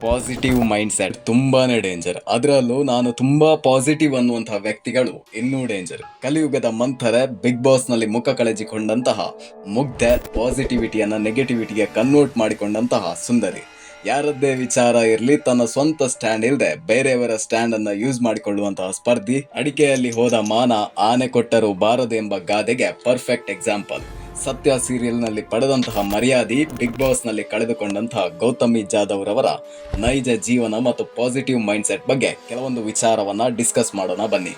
Positive mind set ತುಂಬಾನೇ danger. ಅದರಲ್ಲೂ ನಾನು ತುಂಬಾ ಪಾಸಿಟಿವ್ ಅನ್ನುವಂತಹ ವ್ಯಕ್ತಿಗಳು ಇನ್ನೂ ಡೇಂಜರ್. ಕಲಿಯುಗದ ಮಂಥರೆ ಬಿಗ್ ಬಾಸ್ ನಲ್ಲಿ ಮುಖ ಕಳಚಿಕೊಂಡಂತಹ ಮುಗ್ಧೆ, ಪಾಸಿಟಿವಿಟಿಯನ್ನ ನೆಗೆಟಿವಿಟಿಗೆ ಕನ್ವರ್ಟ್ ಮಾಡಿಕೊಂಡಂತಹ ಸುಂದರಿ. ಯಾರದ್ದೇ ವಿಚಾರ ಇರಲಿ, ತನ್ನ ಸ್ವಂತ ಸ್ಟ್ಯಾಂಡ್ ಇಲ್ಲದೆ ಬೇರೆಯವರ ಸ್ಟ್ಯಾಂಡ್ ಅನ್ನ ಯೂಸ್ ಮಾಡಿಕೊಳ್ಳುವಂತಹ ಸ್ಪರ್ಧಿ. ಅಡಿಕೆಯಲ್ಲಿ ಹೋದ ಮಾನ ಆನೆ ಕೊಟ್ಟರೂ ಬಾರದು ಎಂಬ ಗಾದೆಗೆ ಪರ್ಫೆಕ್ಟ್ ಎಕ್ಸಾಂಪಲ್. ಸತ್ಯ ಸೀರಿಯಲ್ ನಲ್ಲಿ ಪಡೆದಂತಹ ಮರ್ಯಾದೆ, ಬಿಗ್ ಬಾಸ್ ನಲ್ಲಿ ಕಳೆದುಕೊಂಡಂತಹ ಗೌತಮಿ ಜಾಧವ್ ರವರ ನೈಜ ಜೀವನ ಮತ್ತು ಪಾಸಿಟಿವ್ ಮೈಂಡ್ ಸೆಟ್ ಬಗ್ಗೆ ಕೆಲವೊಂದು ವಿಚಾರವನ್ನ ಡಿಸ್ಕಸ್ ಮಾಡೋಣ ಬನ್ನಿ.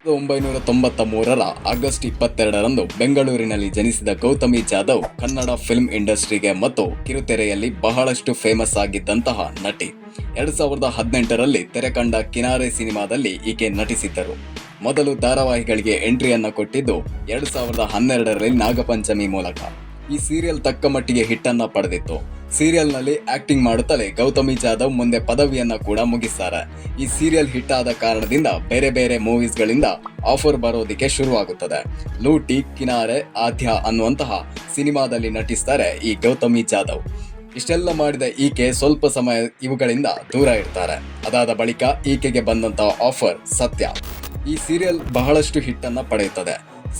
1993ರ ಆಗಸ್ಟ್ 22ರಂದು ಬೆಂಗಳೂರಿನಲ್ಲಿ ಜನಿಸಿದ ಗೌತಮಿ ಜಾಧವ್ ಕನ್ನಡ ಫಿಲ್ಮ್ ಇಂಡಸ್ಟ್ರಿಗೆ ಮತ್ತು ಕಿರುತೆರೆಯಲ್ಲಿ ಬಹಳಷ್ಟು ಫೇಮಸ್ ಆಗಿದ್ದಂತಹ ನಟಿ. 2018ರಲ್ಲಿ ತೆರೆ ಕಂಡ ಕಿನಾರೆ ಸಿನಿಮಾದಲ್ಲಿ ಈಕೆ ನಟಿಸಿದ್ದರು. ಮೊದಲು ಧಾರಾವಾಹಿಗಳಿಗೆ ಎಂಟ್ರಿಯನ್ನ ಕೊಟ್ಟಿದ್ದು 2012ರಲ್ಲಿ ನಾಗಪಂಚಮಿ ಮೂಲಕ. ಈ ಸೀರಿಯಲ್ ತಕ್ಕ ಮಟ್ಟಿಗೆ ಹಿಟ್ ಅನ್ನ ಪಡೆದಿತ್ತು. ಸೀರಿಯಲ್ ನಲ್ಲಿ ಆಕ್ಟಿಂಗ್ ಮಾಡುತ್ತಲೇ ಗೌತಮಿ ಜಾಧವ್ ಮುಂದೆ ಪದವಿಯನ್ನ ಕೂಡ ಮುಗಿಸ್ತಾರೆ. ಈ ಸೀರಿಯಲ್ ಹಿಟ್ ಆದ ಕಾರಣದಿಂದ ಬೇರೆ ಬೇರೆ ಮೂವೀಸ್ ಗಳಿಂದ ಆಫರ್ ಬರೋದಿಕ್ಕೆ ಶುರುವಾಗುತ್ತದೆ. ಲೂಟಿ, ಕಿನಾರೆ, ಆದ್ಯ ಅನ್ನುವಂತಹ ಸಿನಿಮಾದಲ್ಲಿ ನಟಿಸ್ತಾರೆ ಈ ಗೌತಮಿ ಜಾಧವ್. ಇಷ್ಟೆಲ್ಲ ಮಾಡಿದ ಈಕೆ ಸ್ವಲ್ಪ ಸಮಯ ಇವುಗಳಿಂದ ದೂರ ಇರ್ತಾರೆ. ಅದಾದ ಬಳಿಕ ಈಕೆಗೆ ಬಂದಂತಹ ಆಫರ್ ಸತ್ಯ. ಈ ಸೀರಿಯಲ್ ಬಹಳಷ್ಟು ಹಿಟ್ ಅನ್ನ ಪಡೆಯುತ್ತದೆ.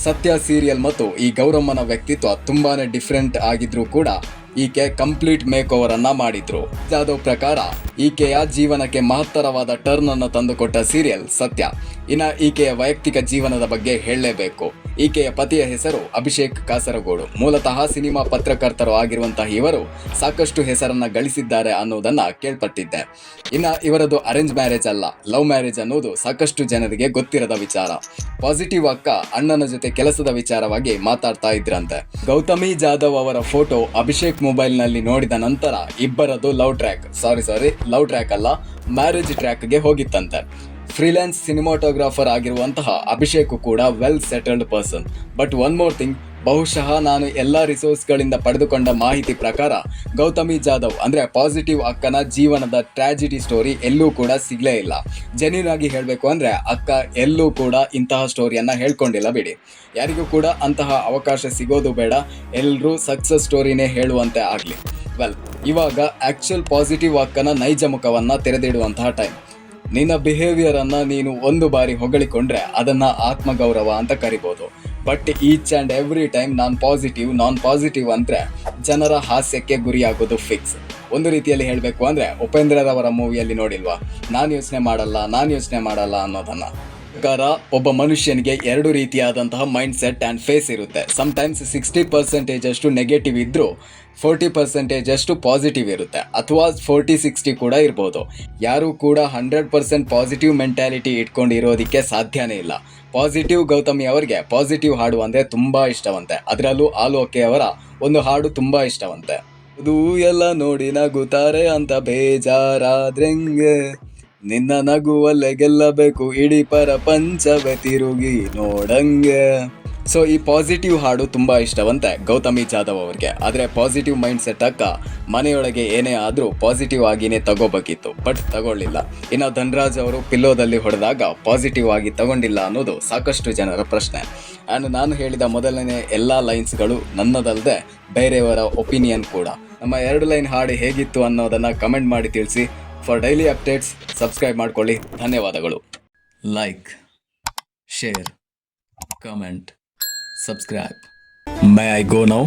ಸತ್ಯ ಸೀರಿಯಲ್ ಮತ್ತು ಈ ಗೌರಮ್ಮನ ವ್ಯಕ್ತಿತ್ವ ತುಂಬಾನೇ ಡಿಫ್ರೆಂಟ್ ಆಗಿದ್ರೂ ಕೂಡ ಈಕೆ ಕಂಪ್ಲೀಟ್ ಮೇಕ್ ಓವರ್ ಅನ್ನ ಮಾಡಿದ್ರು. ಜಾಧವ್ ಪ್ರಕಾರ ಈಕೆಯ ಜೀವನಕ್ಕೆ ಮಹತ್ತರವಾದ ಟರ್ನ್ ಅನ್ನು ತಂದುಕೊಟ್ಟ ಸೀರಿಯಲ್ ಸತ್ಯ. ಇನ್ನ ಈಕೆಯ ವೈಯಕ್ತಿಕ ಜೀವನದ ಬಗ್ಗೆ ಹೇಳಲೇಬೇಕು. ಈಕೆಯ ಪತಿಯ ಹೆಸರು ಅಭಿಷೇಕ್ ಕಾಸರಗೋಡು. ಮೂಲತಃ ಸಿನಿಮಾ ಪತ್ರಕರ್ತರು ಆಗಿರುವಂತಹ ಇವರು ಸಾಕಷ್ಟು ಹೆಸರನ್ನ ಗಳಿಸಿದ್ದಾರೆ ಅನ್ನೋದನ್ನ ಕೇಳ್ಪಟ್ಟಿದ್ದೆ. ಇನ್ನ ಇವರದು ಅರೇಂಜ್ ಮ್ಯಾರೇಜ್ ಅಲ್ಲ, ಲವ್ ಮ್ಯಾರೇಜ್ ಅನ್ನೋದು ಸಾಕಷ್ಟು ಜನರಿಗೆ ಗೊತ್ತಿರದ ವಿಚಾರ. ಪಾಸಿಟಿವ್ ಅಕ್ಕ ಅಣ್ಣನ ಜೊತೆ ಕೆಲಸದ ವಿಚಾರವಾಗಿ ಮಾತಾಡ್ತಾ ಇದ್ರಂತೆ. ಗೌತಮಿ ಜಾಧವ್ ಅವರ ಫೋಟೋ ಅಭಿಷೇಕ್ ಮೊಬೈಲ್ ನಲ್ಲಿ ನೋಡಿದ ನಂತರ ಇಬ್ಬರದು ಲವ್ ಟ್ರ್ಯಾಕ್ ಅಲ್ಲ, ಮ್ಯಾರೇಜ್ ಟ್ರ್ಯಾಕ್ಗೆ ಹೋಗಿತ್ತಂತೆ. ಫ್ರೀಲ್ಯಾನ್ಸ್ ಸಿನಿಮಾಟೋಗ್ರಾಫರ್ ಆಗಿರುವಂತಹ ಅಭಿಷೇಕ್ ಕೂಡ well settled person. But one more thing, ಬಹುಶಃ ನಾನು ಎಲ್ಲಾ ರಿಸೋರ್ಸ್ಗಳಿಂದ ಪಡೆದುಕೊಂಡ ಮಾಹಿತಿ ಪ್ರಕಾರ ಗೌತಮಿ ಜಾಧವ್ ಅಂದ್ರೆ ಪಾಸಿಟಿವ್ ಅಕ್ಕನ ಜೀವನದ ಟ್ರಾಜಿಡಿ ಸ್ಟೋರಿ ಎಲ್ಲೂ ಕೂಡ ಸಿಗ್ಲೇ ಇಲ್ಲ. ಜೆನ್ಯೂನ್ ಆಗಿ ಹೇಳಬೇಕು ಅಂದ್ರೆ ಅಕ್ಕ ಎಲ್ಲೂ ಕೂಡ ಇಂತಹ ಸ್ಟೋರಿಯನ್ನ ಹೇಳ್ಕೊಂಡಿಲ್ಲ ಬಿಡಿ. ಯಾರಿಗೂ ಕೂಡ ಅಂತಹ ಅವಕಾಶ ಸಿಗೋದು ಬೇಡ, ಎಲ್ಲರೂ ಸಕ್ಸಸ್ ಸ್ಟೋರಿನೇ ಹೇಳುವಂತೆ ಆಗ್ಲಿ. ಇವಾಗ ಆಕ್ಚುಯಲ್ ಪಾಸಿಟಿವ್ ಅಕ್ಕನ ನೈಜ ಮುಖವನ್ನ ತೆರೆದಿಡುವಂತಹ ಟೈಮ್. ನಿನ್ನ ಬಿಹೇವಿಯರ್ ಅನ್ನ ನೀನು ಒಂದು ಬಾರಿ ಹೊಗಳಿಕೊಂಡ್ರೆ ಅದನ್ನ ಆತ್ಮಗೌರವ ಅಂತ ಕರಿಬಹುದು. But each and every time non positive ಅಂದ್ರೆ ಜನರ ಹಾಸ್ಯಕ್ಕೆ ಗುರಿಯಾಗೋದು ಫಿಕ್ಸ್. ಒಂದು ರೀತಿಯಲ್ಲಿ ಹೇಳಬೇಕು ಅಂದ್ರೆ ಉಪೇಂದ್ರರವರ ಮೂವಿಯಲ್ಲಿ ನೋಡಿಲ್ವಾ, ನಾನು ಯೋಚನೆ ಮಾಡಲ್ಲ ಅನ್ನೋದನ್ನ. ಪ್ರಕಾರ ಒಬ್ಬ ಮನುಷ್ಯನಿಗೆ ಎರಡು ರೀತಿಯಾದಂತಹ ಮೈಂಡ್ ಸೆಟ್ ಆ್ಯಂಡ್ ಫೇಸ್ ಇರುತ್ತೆ. ಸಮ್ಟೈಮ್ಸ್ 60% ಅಷ್ಟು ನೆಗೆಟಿವ್ ಇದ್ರೂ 40% ಅಷ್ಟು ಪಾಸಿಟಿವ್ ಇರುತ್ತೆ, ಅಥವಾ 40-60 ಕೂಡ ಇರ್ಬೋದು. ಯಾರು ಕೂಡ 100% ಪಾಸಿಟಿವ್ ಮೆಂಟ್ಯಾಲಿಟಿ ಇಟ್ಕೊಂಡಿರೋದಕ್ಕೆ ಸಾಧ್ಯನೇ ಇಲ್ಲ. ಪಾಸಿಟಿವ್ ಗೌತಮಿ ಅವರಿಗೆ ಪಾಸಿಟಿವ್ ಹಾಡು ಅಂದರೆ ತುಂಬ ಇಷ್ಟವಂತೆ. ಅದರಲ್ಲೂ ಆಲೋಕೆ ಅವರ ಒಂದು ಹಾಡು ತುಂಬ ಇಷ್ಟವಂತೆ. ಅದು ಎಲ್ಲ ನೋಡಿ ನಗುತ್ತಾರೆ ಅಂತ ಬೇಜಾರಾದ್ರೆಂಗೆ, ನಿನ್ನ ನಗುವಲ್ಲೇ ಗೆಲ್ಲಬೇಕು ಇಡೀ ಪ್ರಪಂಚವೇ ತಿರುಗಿ ನೋಡಂಗೆ. ಸೊ ಈ ಪಾಸಿಟಿವ್ ಹಾಡು ತುಂಬ ಇಷ್ಟವಂತೆ ಗೌತಮಿ ಜಾಧವ್ ಅವರಿಗೆ. ಆದರೆ ಪಾಸಿಟಿವ್ ಮೈಂಡ್ ಸೆಟ್ ಅಕ್ಕ ಮನೆಯೊಳಗೆ ಏನೇ ಆದರೂ ಪಾಸಿಟಿವ್ ಆಗಿನೇ ತಗೋಬೇಕಿತ್ತು, ಬಟ್ ತಗೊಳ್ಳಿಲ್ಲ. ಇನ್ನು ಧನ್ರಾಜ್ ಅವರು ಪಿಲ್ಲೋದಲ್ಲಿ ಹೊಡೆದಾಗ ಪಾಸಿಟಿವ್ ಆಗಿ ತಗೊಂಡಿಲ್ಲ ಅನ್ನೋದು ಸಾಕಷ್ಟು ಜನರ ಪ್ರಶ್ನೆ. ಆ್ಯಂಡ್ ನಾನು ಹೇಳಿದ ಮೊದಲನೇ ಎಲ್ಲ ಲೈನ್ಸ್ಗಳು ನನ್ನದಲ್ಲದೆ ಬೇರೆಯವರ ಒಪಿನಿಯನ್ ಕೂಡ. ನಮ್ಮ 2 ಲೈನ್ ಹಾಡು ಹೇಗಿತ್ತು ಅನ್ನೋದನ್ನು ಕಮೆಂಟ್ ಮಾಡಿ ತಿಳಿಸಿ. ಫಾರ್ ಡೈಲಿ ಅಪ್ಡೇಟ್ಸ್ ಸಬ್ಸ್ಕ್ರೈಬ್ ಮಾಡ್ಕೊಳ್ಳಿ. ಧನ್ಯವಾದಗಳು. Like, share, comment, subscribe. May I go now?